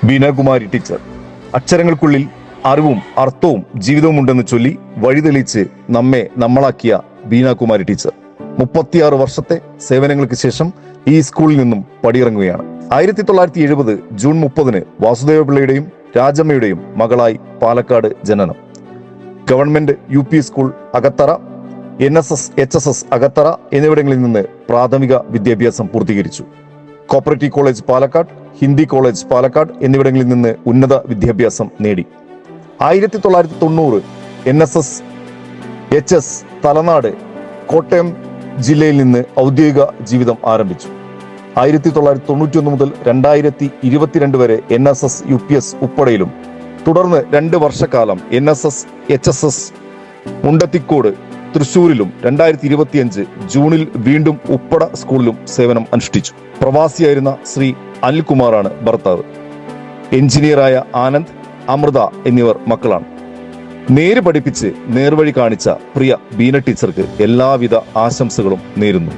Beenakumari teacher. അക്ഷരങ്ങൾക്കുള്ളിൽ അറിവും അർത്ഥവും ജീവിതവും ഉണ്ടെന്ന് ചൊല്ലി വഴിതെളിച്ച് നമ്മെ നമ്മളാക്കിയ ബീനാകുമാരി ടീച്ചർ 36 വർഷത്തെ സേവനങ്ങൾക്ക് ശേഷം ഈ സ്കൂളിൽ നിന്നും പടിയിറങ്ങുകയാണ്. 1970 ജൂൺ 30 വാസുദേവ പിള്ളയുടെയും രാജമ്മയുടെയും മകളായി പാലക്കാട് ജനനം. Government UP school Akathara, NSS HSS Akathara എന്നിവിടങ്ങളിൽ നിന്ന് പ്രാഥമിക വിദ്യാഭ്യാസം പൂർത്തീകരിച്ചു. Cooperative college Palakkad, Hindi college Palakkad എന്നിവിടങ്ങളിൽ നിന്ന് ഉന്നത വിദ്യാഭ്യാസം നേടി. 1990 NSS HS തലനാട് കോട്ടയം ജില്ലയിൽ നിന്ന് ഔദ്യോഗിക ജീവിതം ആരംഭിച്ചു. 1991 മുതൽ 2022 വരെ NSS UPS ഉപ്പടയിലും തുടർന്ന് 2 വർഷക്കാലം NSS HSS മുണ്ടത്തിക്കോട് തൃശൂരിലും 2025 ജൂണിൽ വീണ്ടും ഉപ്പട സ്കൂളിലും സേവനം അനുഷ്ഠിച്ചു. പ്രവാസിയായിരുന്ന ശ്രീ അനിൽകുമാറാണ് ഭർത്താവ്. എഞ്ചിനീയറായ ആനന്ദ്, അമൃത എന്നിവർ മക്കളാണ്. നേര് പഠിപ്പിച്ച് നേർവഴി കാണിച്ച പ്രിയ ബീന ടീച്ചർക്ക് എല്ലാവിധ ആശംസകളും നേരുന്നു.